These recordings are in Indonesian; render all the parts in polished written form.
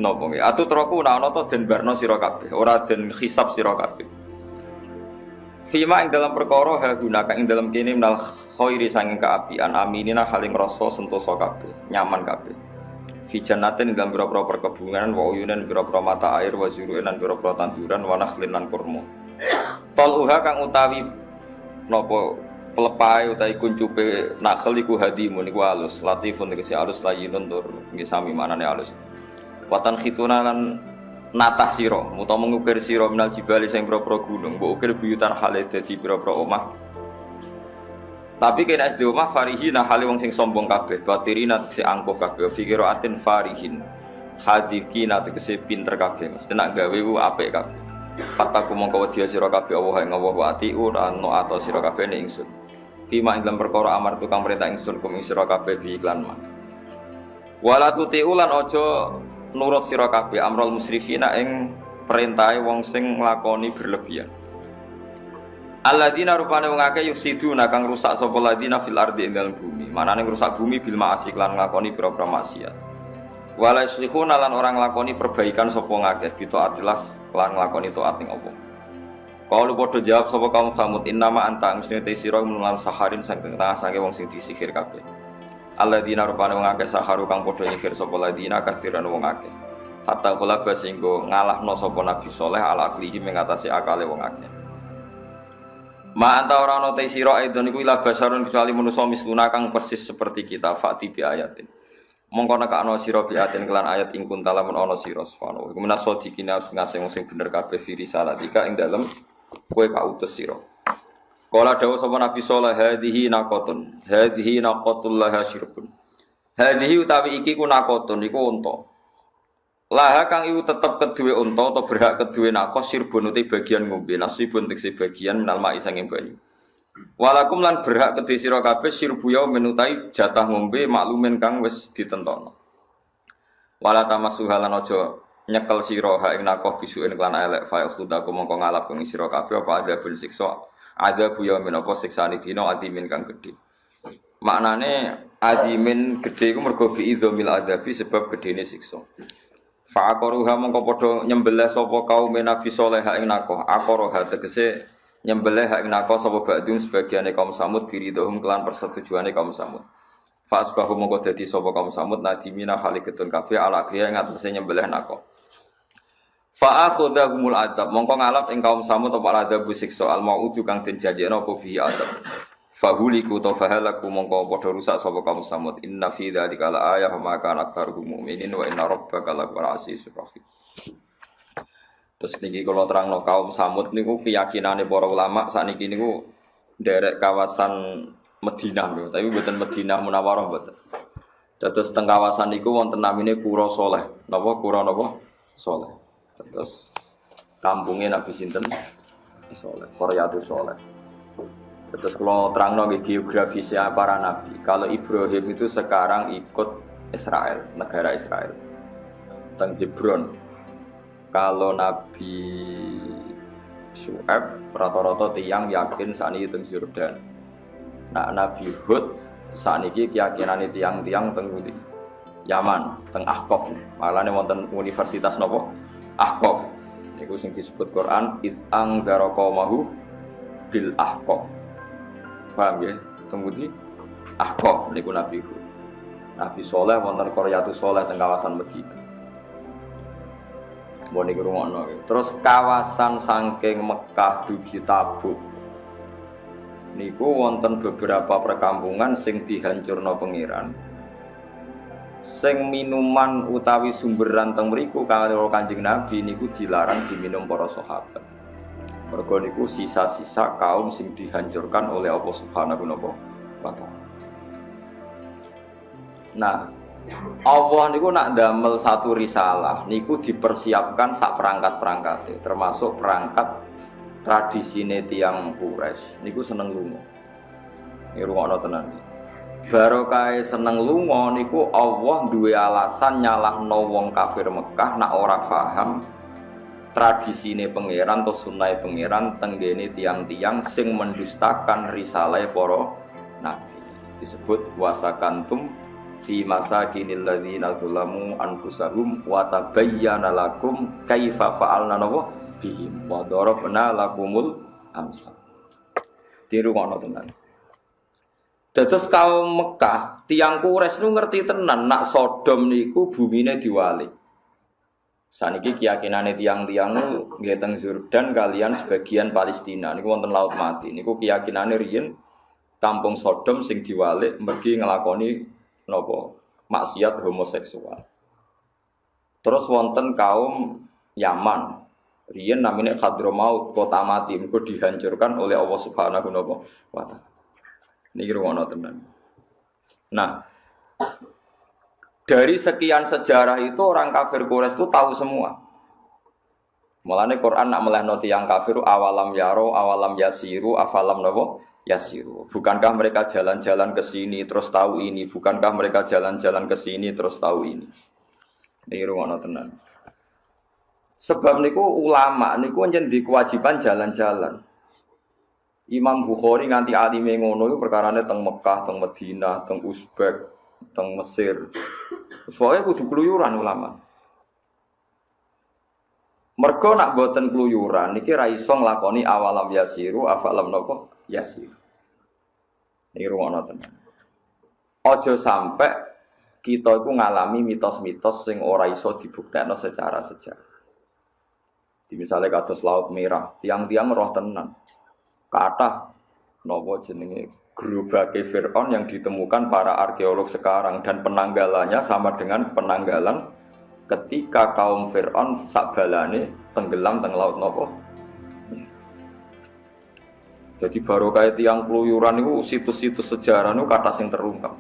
napa nggih atu troku ana to den barno sira kabeh ora den hisab sira kabeh fima ing dalam perkara ha gunaka ing dalam kene minal khairi sanging kaapian aminina haling rasa sentosa kabeh nyaman kabeh fi jannatin ing dalam pira-pira perkebunan wa uyunan pira-pira mata air wa zuru'an lan pira-pira tanduran wa nakhlin lan kurma toluha kang utawi napa pelepae utawi kuncupe nakhl iku hadimun iku alus latifun tegese alus layinun tur nggih sami manane alus watan khituna lan natah sira utawa mengukir sira minal jibali sing pira-pira gunung mbok ukir buyutan hale dadi pira-pira omah tapi kena SD omah farihina hale wong sing sombong kabeh batirina tegese angkuh kabeh fikiraatin farihin hadikina tegese pinter kabeh mesti nak gawe ku apik kabeh pataku mongko wedi sira kabeh Allah ing Allah wa ati'u lan ato sira kabeh ning ingsun fima ing dalam perkara amar tukang perintah ingsun kum ing sira kabeh bi iklan mah wala tuti'u lan aja nurut sira kabeh amrul musrifina ing perintahe wong sing nglakoni berlebihan alladzina rupane wong akeh yusiduna kang rusak sapa ladina fil ardi ing dalem bumi manane rusak bumi bil ma'asi lan nglakoni pira-pira maksiat wala yuslihuna lan orang nglakoni perbaikan sapa ngakeh bitaatilas lan nglakoni taat ning Allah kalau padha jawab sapa kaum Samud innama anta musnite sira menalan saharin saking tengah sange wong sing disihir kabeh alladzina rupane wong akeh saharu kang padha nyihir sapa ladina kafiran wong akeh hatta kula basinggo ngalahno sapa nabi saleh ala aklihi mengatasi akale wong akeh ma anta ora ana te sira aidon iku ila basarun kecuali manusa misluna kang persis seperti kita fati bi ayatin mongko nekakno sira bi ayatin kelan ayat ing kuntalamun ana sira subhanahu iku menasodikina ngasing sing bener kabeh firi salatika ing dalem kowe kautus sira kala dawuh sapa nabi saleh hadhihi naqatul laha syirbun hadhihi utawi iki ku naqatun iku unta laha kang iku tetep keduwe unta atau berhak keduwe nakos sirbun uti bagian ngombe nasibun tekse bagian minal ma'i sanging banyu walakum lan berhak kedhe sira kabeh sirbu ya menutai jatah ngombe maklumen kang wis ditentokno wala tamasuha lan aja nyekel sira ha ing nakos bisuken kelan elek fa khudaku mongko ngalap ing sira kabeh apa ada ben siksa ada buya menapa siksane dina adimin kang gedhe maknane adimin gedhe iku mergo bi idzamil adabi sebab gedene siksa fa'aqaruha mongko padha nyembelih sapa kaum Nabi Saleh ing nakoh aqaraha tegese nyembelih ing nakoh sapa ba'dum sebagiane kaum Samud biridhum kelan persetujuane kaum Samud fa'asbahu mongko dadi sapa kaum Samud nadimina haliketun kabeh ala kriya ing atase nyembelih nakoh fa'akhudhahumul adab mongko ngalap ing kaum Samud apa adab siksa al mau'ud kang den janjekno apa bi adab fahuliku tafahalaku mongko padha rusak sapa kaum Samud inna fi dzalika la ayah ma kana aktsaruhum mu'minin wa inna rabbaka lahuwal azizur rahim. Terus niki kula terangno kaum Samud niku keyakinane para ulama sakniki niku nderek kawasan Madinah lho, tapi mboten Madinah Munawwarah mboten. Dados teng kawasan niku wonten namine Qura Saleh. Napa Qura napa? Saleh. Terus kampunge Nabi sinten? Saleh, Qaryatus Saleh. Terus kalau terangno geografisnya para nabi. Kalau Ibrahim itu sekarang ikut Israel, negara Israel. Teng Hebron. Kalau Nabi Syu'aib rata-rata tiyang yakin sakniki teng Yordan. Nah Nabi Hud sakniki keyakinane tiyang-tiyang teng Yaman, teng Ahqaf. Malane wonten universitas napa? Ahqaf. Niku sing disebut Quran iz anzara qaumahu bil Ahqaf. Paham ya? Kemudian Ahqaf niku Nabi Hud. Nabi Saleh wonten Qaryatus Saleh teng kawasan Madinah. Mbok niku rungokno. Terus kawasan saking Mekah dugi Tabuk. Niku wonten beberapa perkampungan sing dihancurno pangeran. Sing minuman utawi sumberan teng mriku karo Kanjeng Nabi niku dilarang diminum para sahabat. Mergo niku sisa-sisa kaum sing dihancurkan oleh Allah Subhanahu wa taala. Nah, Allah niku nak damel satu risalah niku dipersiapkan sak perangkat-perangkate, termasuk perangkat tradisine tiyang Quraisy. Niku seneng lunga. Iki rungokno tenan. Barokah seneng lunga niku Allah duwe alasan nyalahno wong kafir Mekah nak ora paham tradisine pangeran atau sunnahe pangeran tenggene tiang-tiang sing mendustakan risalah para nabi disebut wasakantum fi masakinil ladzina zalamu anfusahum wa tabayyana lakum kaifa fa'alna bihim wa darabna lakumul amsal. Dirungono tenan. Dados kaum Mekah, tiyang Quraisy nu ngerti tenan nak Sodom niku bumine diwalik. Saniki keyakinane tiyang-tiyang nu nggih teng Yordan kalian sebagian Palestina niku wonten Laut Mati. Niku keyakinane riyen kampung Sodom sing diwalik mergi nglakoni napa maksiat homoseksual. Terus wonten kaum Yaman. Riyen namine Hadramaut, kota mati, mergo dihancurkan oleh Allah Subhanahu wa taala. Niki rumono tenan. Nah, dari sekian sejarah itu orang kafir Quraisy itu tahu semua. Mulane Quran nak melehno tiyang kafir awalam yaro, awalam yasiru, afalam napa yasiru. Bukankah mereka jalan-jalan ke sini terus tahu ini? Bukankah mereka jalan-jalan ke sini terus tahu ini? Niki rumono tenan. Sebab niku ulama niku njen di kewajiban jalan-jalan. Imam Bukhari nganti alime ngono iku perkarane teng Mekah, teng Madinah, teng Uzbek, teng Mesir. Soale kudu kluyuran ulama. Mergo nak boten kluyuran niki ra iso nglakoni awalam yasiru, afalam napa yasir. Niki rumono tenan. Aja sampe kita iku ngalami mitos-mitos sing ora iso dibuktekno secara sejarah. Misalnya kados Laut Merah, tiang-tiang roh tenan. Kathah napa jenenge gerobake Firaun yang ditemukan para arkeolog sekarang dan penanggalannya sama dengan penanggalan ketika kaum Firaun sakbalane tenggelam teng laut napa. Jadi baru kayak tiang keluyuran itu situs-situs sejarah itu kata sing terungkap.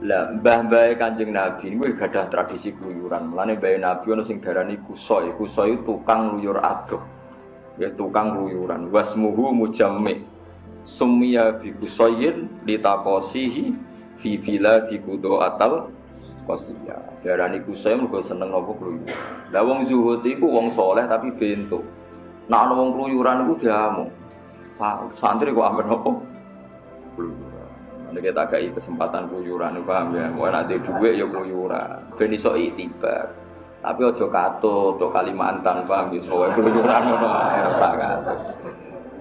Lah mbah-mbah Kanjeng Nabi niku gadah tradisi keluyuran. Mulane mbah Nabi ana sing darani kusoi. Kusoi tukang luyur adoh. Ya tukang keluyuran. Wasmuhu mujammi. Summiya bi kusoyin litaqasihi fi biladi qudoatal qasiyah. Darani kusoi mergo seneng napa keluyuran. Lah wong zuhud iku wong saleh tapi bentuk. Nek ana wong keluyuran iku diamuk. Santri kok amben napa? Keluyuran. Kita agak kesempatan keluyuran, paham ya? Mau nak ada duit ya keluyuran, ben iso itibar. Tapi ojo katut, ojo Kalimantan, paham ya? Soalnya keluyuran ono, rasa katut.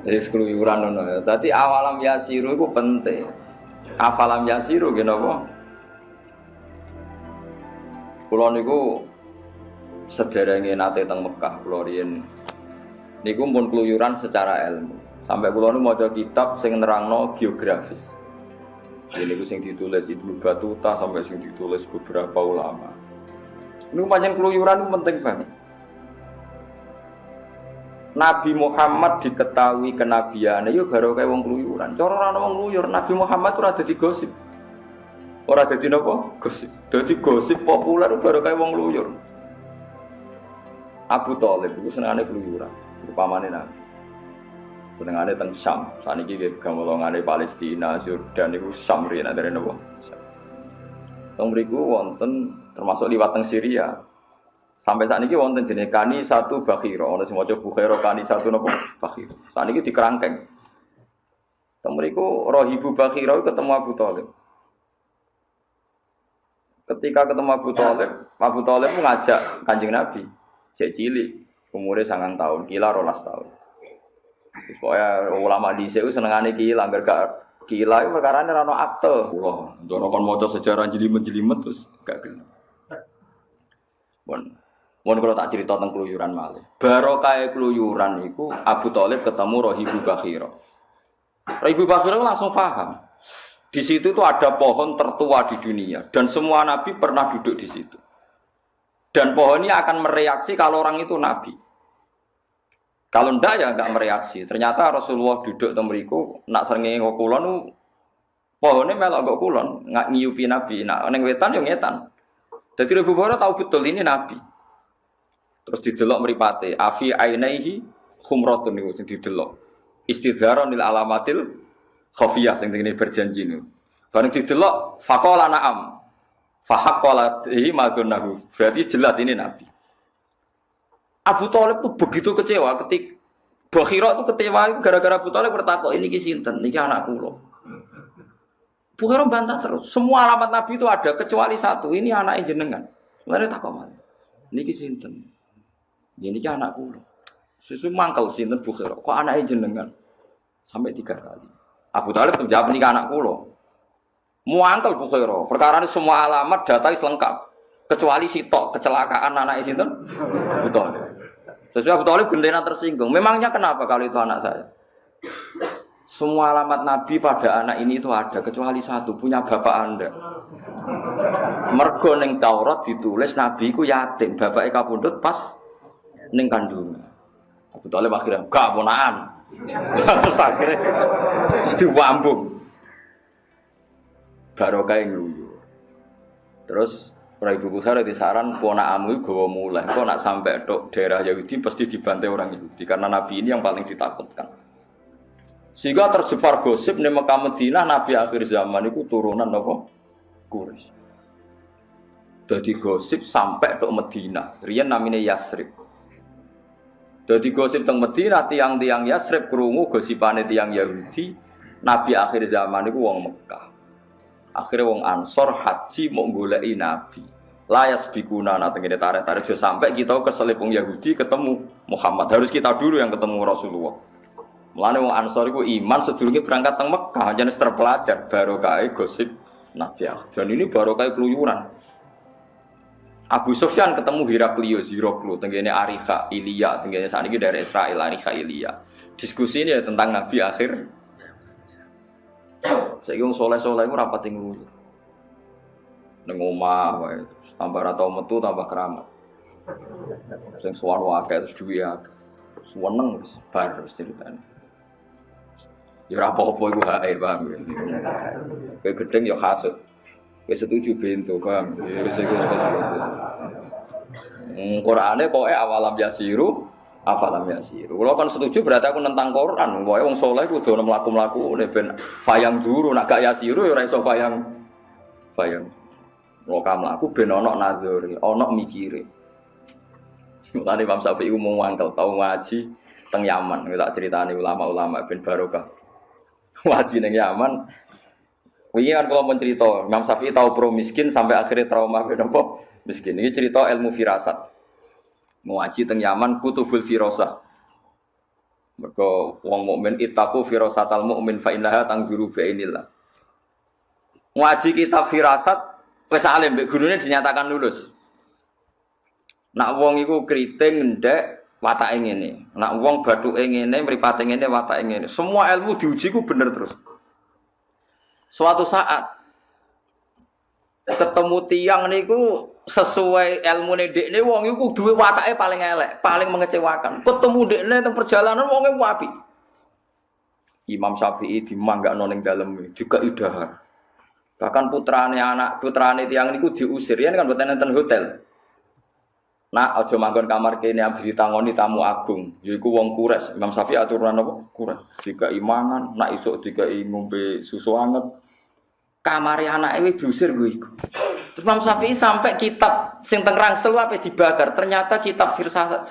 Jadi keluyuran ono. Tadi awalam yasiru itu penting. Afalam yasiru gini apa? Kulo niku sederenge nate teng Mekah, kulo riyen. Niku pun keluyuran secara ilmu. Sampai kulo niku maca kitab sing nerangno geografis. Ini ku sing ditulis Ibnu Battuta sampai sing ditulis beberapa ulama. Ini pancen keluyuran itu penting banget. Nabi Muhammad diketahui kenabiane yo baru kaya wong keluyuran. Cara ora ana wong keluyur, Nabi Muhammad ora dadi gosip. Ora dadi napa? Gosip. Dadi gosip populer baru kaya wong keluyur. Abu Thalib iku senengane keluyuran, upamane Nabi. Senengane teng Syam, saniki nggih gamolongane Palestina, Yordan niku Syam riyen antare napa. Teng mriku wonten termasuk liwat teng Syria. Sampai sakniki wonten jenenge Kani satu Bakhira, ana sing maca Bukhaira Kani satu napa Bakhira. Sakniki dikerangkeng. Teng mriku Rahibu Bakhira ketemu Abu Thalib. Ketika ketemu Abu Thalib ngajak Kanjeng Nabi, cek cilik, umure 9 tahun, kila 12 tahun. Supaya ulama dhisik ku senengane kila, angger gak kila iku perkarane ora ono akte. Wah, ndono kon maca sejarah jelimet-jelimet terus gak gelem. Mun kula tak crita tentang keluyuran malih. Barokah keluyuran iku Abu Thalib ketemu Rahibu Bakhira. Rahibu Bakhira langsung paham. Di situ itu ada pohon tertua di dunia dan semua nabi pernah duduk di situ. Dan pohon ini akan mereaksi kalau orang itu nabi. Kalau ndak ya enggak mereaksi. Ternyata Rasulullah duduk teng mriku nak srengenge kok kulon pohone melok kok kulon, nggak ngiyupi nabi. Nak ning wetan yo ngetan. Dadi Abu Hurairah tahu betul ini nabi. Terus didelok mripate, afi ainaihi khumratun niku sing didelok. Istidharon lil alamatil khafiyah sing ngene berjanji niku. Bareng didelok faqala na'am. Fahaqqala hi madunahu. Berarti jelas ini nabi. Abu Thalib itu begitu kecewa ketika Bakhira itu kecewa gara-gara Abu Thalib bertakok ini ki sinten niki anak kula. Bukhari bantah terus. Semua alamat Nabi itu ada kecuali satu. Ini anaknya jenengan. Lalu tak kok malah. Niki sinten? Ya niki anak kula. Susu mangkal sinten Bukhari. Kok anaknya jenengan? Sampai 3 kali. Abu Thalib menjawab niki anak kula. Muangkel Bukhari. Perkara ini semua alamat data lengkap. Kecuali sitok kecelakaan anaknya sinten? Abu Thalib. Sesuai Abu Thalib gendena tersinggung. Memangnya kenapa kalau itu anak saya? Semua alamat Nabi pada anak ini itu ada kecuali satu, punya bapak Anda. Mergo ning Taurat ditulis Nabi ku yatim, bapake kapundhut pas ning kandungan. Abu Thalib akhirnya gak ponakan. Terus akhirnya diwambung. Barokah ngluyur. Terus Ora Ibu Bukhari disaran ponakamu gawa mulai. Kok nak sampai tok daerah Yahudi pasti dibantai orang Yahudi karena Nabi ini yang paling ditakutkan. Sehingga tersebar gosip di Mekah Madinah Nabi akhir zaman itu turunan apa? Quraisy. Jadi gosip sampai ke Madinah. Riyen namanya Yasrib. Jadi gosip teng Madinah tiang-tiang Yasrib krungu gosipane tiang Yahudi Nabi akhir zaman itu wong Mekah. Akhirnya wong Ansor haji mau goleki Nabi. Layas bikuna nang tengene tarik-tarik sampai kita keselip wong Yahudi ketemu Muhammad. Harus kita dulu yang ketemu Rasulullah. Mulane wong Ansor iku iman sedurunge berangkat teng Mekah, jenis terpelajar barokah gosip Nabi. Dan ini barokah keluyuran. Abu Sufyan ketemu Heraklius, tenggene Arika, Ilya, tenggene saniki dari Israel Arika Ilya. Diskusi ini ya tentang Nabi akhir. Saiki wong saleh-saleh iku rapat ngluyur. Ning omah wae, tambah ra tau metu tambah keramat. Sing sowan wae terus duwe akeh. Seneng wis bar wis ceritane. Ya ora apa-apa iku hae, paham ya. Kowe gedeng ya hasud. Kowe setuju bento, paham. Ya wis iku. Qur'ane koke awalam yasiru, afalam yasiru. Kalau kan setuju berarti aku nentang Quran. Pokoke wong saleh kudu ono mlaku-mlaku ben fayang juru, nek gak yasiru ya ora iso fayang. Lokam mlaku ben ono nadzuri, ono mikire. Mulane Imam Syafi'i umum wangkel tau ngaji teng Yaman, tak critani ulama-ulama ben barokah. Ngaji ning Yaman. Wingi kan kula mun crita, Imam Syafi'i tau pro miskin sampai akhirnya trauma ben apa? Miskin. Ini cerita ilmu firasat. Ngaji teng Yaman kutubul firasah. Mergo wong mukmin ittaqu firasatal mukmin fa innaha tanzuru bi'ainillah. Ngaji kitab firasat wis alim mbek gurune dinyatakan lulus. Nak wong iku kriting ndek watake ngene. Nak wong bathuke ngene, mripate ngene, watake ngene. Semua ilmu diuji ku bener terus. Suatu saat ketemu tiang niku sesuai ilmune dekne wong iku duwe watake paling elek, paling mengecewakan. Ketemu dekne teng perjalanan wonge apik. Imam Syafi'i dimanggakno ning dalem juga idahar. Bahkan putrane tiang niku diusir, yen kan mboten enten hotel. Nak aja manggon kamar kene abdi tangoni tamu agung, yaiku wong Quraisy. Imam Syafi'i aturan apa? Quraisy. Jika imangan, nak isuk dikai ngombe susu anget. Kamare anake wis diusir kuwi iku. Terus Imam Syafi'i sampai kitab sing teng Rangsel ape dibakar. Ternyata kitab firasat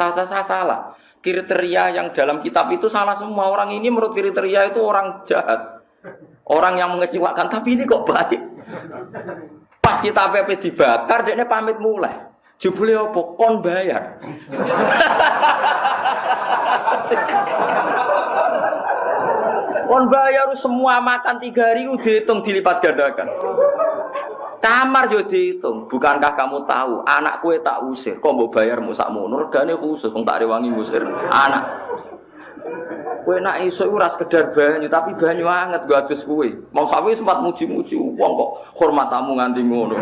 salah. Kriteria yang dalam kitab itu salah semua. Orang ini menurut kriteria itu orang jahat. Orang yang mengecewakan, tapi ini kok baik. Pas kitab ape dibakar, dekne pamit mulai. Jebule opo kon bayar. Kon bayar semua makan 3 hari udah dihitung dilipat gandakan. Kamar yo dihitung. Bukankah kamu tahu anak kue tak usir, kok mbok bayar mu sakmono regane khusus wong tak rewangi ngusir anak. Kowe nak iso ora sekedar banyu tapi banyu anget go adus kowe. Mau sawi sempat muji-muji wong kok hormatamu nganti ngono.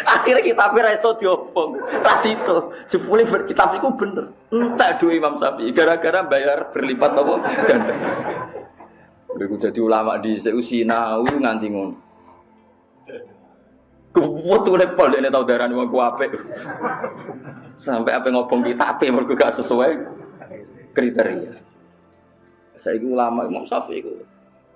Akhirnya kitabnya iso diobong. Ras itu jebule kitab iku bener. Entek duwe Imam Syafi'i gara-gara bayar berlipat apa ganda. Iku dadi ulama dhisik sinau nganti ngono. Kuwatune pol dekne tau darani wong ku apik. Sampai apa ngobong kitab mergo gak sesuai kriteria. Saiki ulama Imam Syafi'i itu.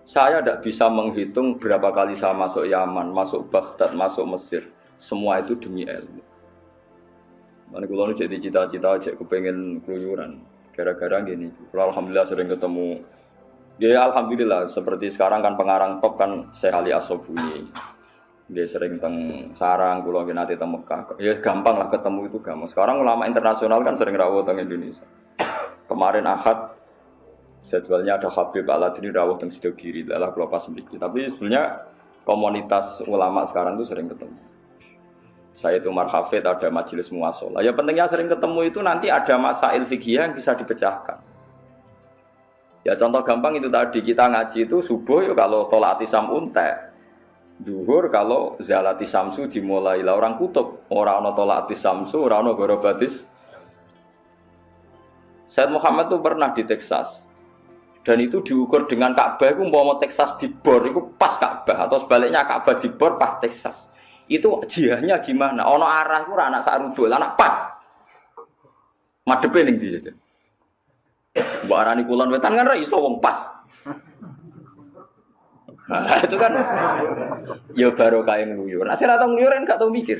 Saya tidak bisa menghitung berapa kali saya masuk Yaman, masuk Baghdad, masuk Mesir. Semua itu demi ilmu. Mana kalau nu jadi cita-cita, cek kepengen keluyuran. Gara-gara gini, alhamdulillah sering ketemu Ya alhamdulillah seperti sekarang kan pengarang top kan Syekh Ali As-Sobuni. Dia sering teng sarang kula nate teng Mekah. Ya gampang lah ketemu itu gampang. Sekarang ulama internasional kan sering rawuh teng Indonesia. Kemarin Ahad jadwalnya ada Habib Al-Adri rawuh teng Sidogiri lah kula pas mriki. Tapi sebenarnya komunitas ulama sekarang itu sering ketemu. Saya itu Marhafid ada majelis muwasalah. Ya pentingnya sering ketemu itu nanti ada masail fikih yang bisa dipecahkan. Ya contoh gampang itu tadi kita ngaji itu subuh ya kalau tolak tisam untek, duhur kalau zalati samsu dimulai lah orang kutub, orang ono tolak tisamsu, orang ono gorobatis. Said Muhammad tuh pernah di Texas dan itu diukur dengan Ka'bah itu mau Texas dibor itu pas Ka'bah atau sebaliknya Ka'bah dibor pas Texas. Itu jihahnya gimana? Ono arah itu anak sarudul, anak pas. Madepe ning ndi jajan. Mbak arani kulon wetan kan ra iso wong pas. Nah, itu kan ya barokah yang ngluyur. Nek ora tau ngluyur kan gak tau mikir.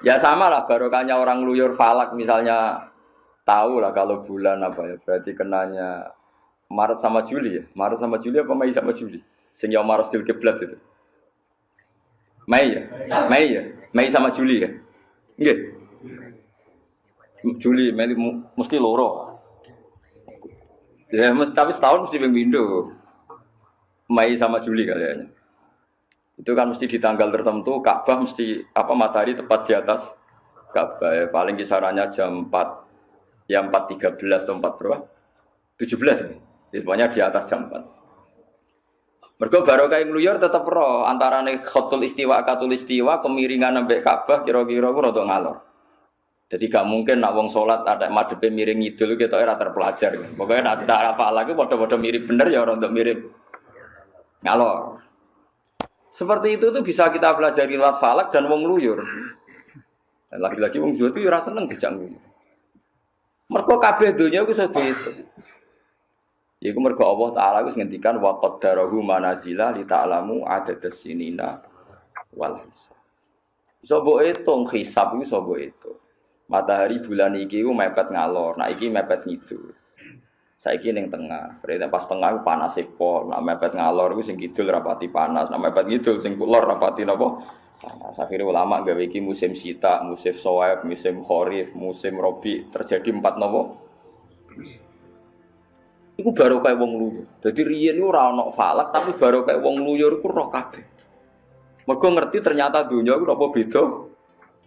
Ya sama lah barokahnya orang ngluyur falak misalnya tahu lah kalau bulan apa ya berarti kenanya Maret sama Juli ya. Maret sama Juli apa Mei sama Juli? Sing ya Maret til kiblat itu. Mei ya? Mei ya? Mei sama Juli ya? Nggih. Juli, Mei mesti loro. Ya, tapi setahun mesti pinggindo. Mei sama Juli kayaknya. Itu kan mesti di tanggal tertentu Ka'bah mesti apa matahari tepat di atas Ka'bah. Ya, paling kisarannya jam 4. Ya 4.13 atau 4 berapa? 17 ya. Pokoknya di atas jam 4. Mergo barokah ngluyur tetep ro antarane khatul istiwa katul istiwa kemiringan sampai Ka'bah kira-kira ku rada ngalor. Jadi gak mungkin nak wong salat ada madhepe miring ngidul kita ora terpelajar. Pokoknya nak tak apa lagi padha-padha mirip bener ya ora untuk mirip ngalor. Seperti itu tuh bisa kita pelajari lewat falak dan wong luyur. Dan lagi-lagi wong Jawa itu ora seneng dijak luyur. Mergo kabeh donya iku sedo itu. Iku mergo Allah Taala wis ngendikan wa qaddarahu manazila li ta'lamu adadas sinina wal hisab. Iso mbok hitung hisab iku iso mbok hitung. Matahari bulan iki ku mepet ngalor, nah iki mepet ngidul. Saiki ning tengah, berarti pas tengah ku panas pol, nah mepet ngalor ku sing kidul rapati panas, nah mepet ngidul sing kulor rapati napa? Panas. Akhire ulama gawe iki musim syita, musim shawaif, musim kharif, musim rabi, terjadi 4 napa? Iku barokah wong luyur. Dadi riyen ora ana falak tapi barokah wong luyur iku roh kabeh. Mergo ngerti ternyata dunya iku apa beda?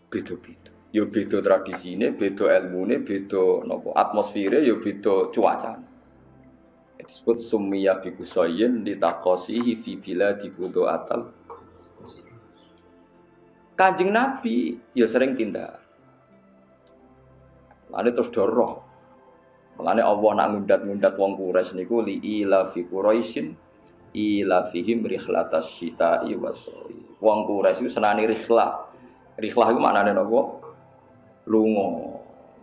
Beda-beda. Ya beda tradisine, beda ilmune, beda napa atmosfere, ya beda cuacane. Disebut summiya bi kusayyin litaqasihi fi biladi qudu'atal. Kanjeng Nabi ya sering tindak. Lane terus doroh. Mulane Allah nak ngundat-ngundat wong Quraisy niku li ila fi Quraisyin ila fihim rihlatas syita'i wasoi. Wong Quraisy iku senani rihlah. Rihlah iku maknane napa? Lunga.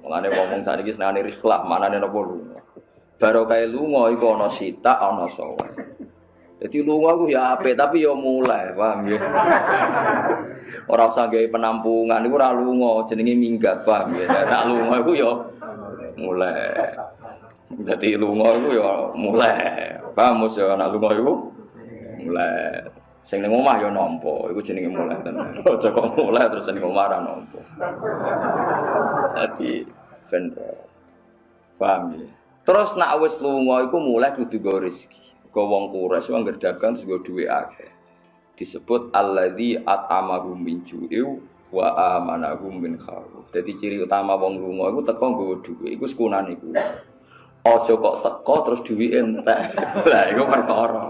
Mulane wong sakniki senane rihlah, maknane napa lunga. Barokah lunga iku ana sita, ana sawa. Dadi lunga ku ya apik tapi ya mulai, paham nggih. Ora usah gawe penampungan iku ora lunga, jenenge minggat, paham nggih. Nek lunga iku ya mulai. Dadi lunga iku ya mulai. Paham mos ya nek lunga iku mulai. Sing ning omah ya nampa, iku jenenge mulai tenan. Aja kok mulai terus ning omah ora nampa. Dadi ben paham ya. Terus nak wis lunga iku mulai kudu go rezeki. Go wong Quraisy wong dagang terus go dhuwit akeh. Disebut alladzi at'amahum min ju'in wa amanahum min khauf. Dadi ciri utama wong lunga iku teko nggawa dhuwit, iku sekunane iku. Aja kok teko terus dhuwit entek. Lah iku perkara.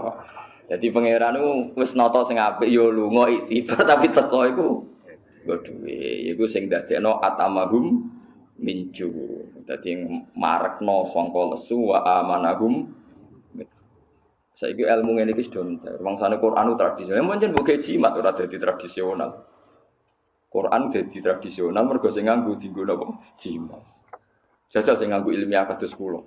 Jadi pangeran itu wis nata sing apik ya lunga iktibar tapi teko iku nggo dhuwit. Iku sing dadekno atamahum minju. Dadi marekno sangka lesu wa amanahum. Saiki ilmu ngene iki sudah entek. Wangsane Quran tradisional. Pancen mbok jimat ora dadi tradisional. Quran dadi tradisional mergo sing nganggo dienggo napa? Jimat. Jajal sing nganggo ilmiah kados kula.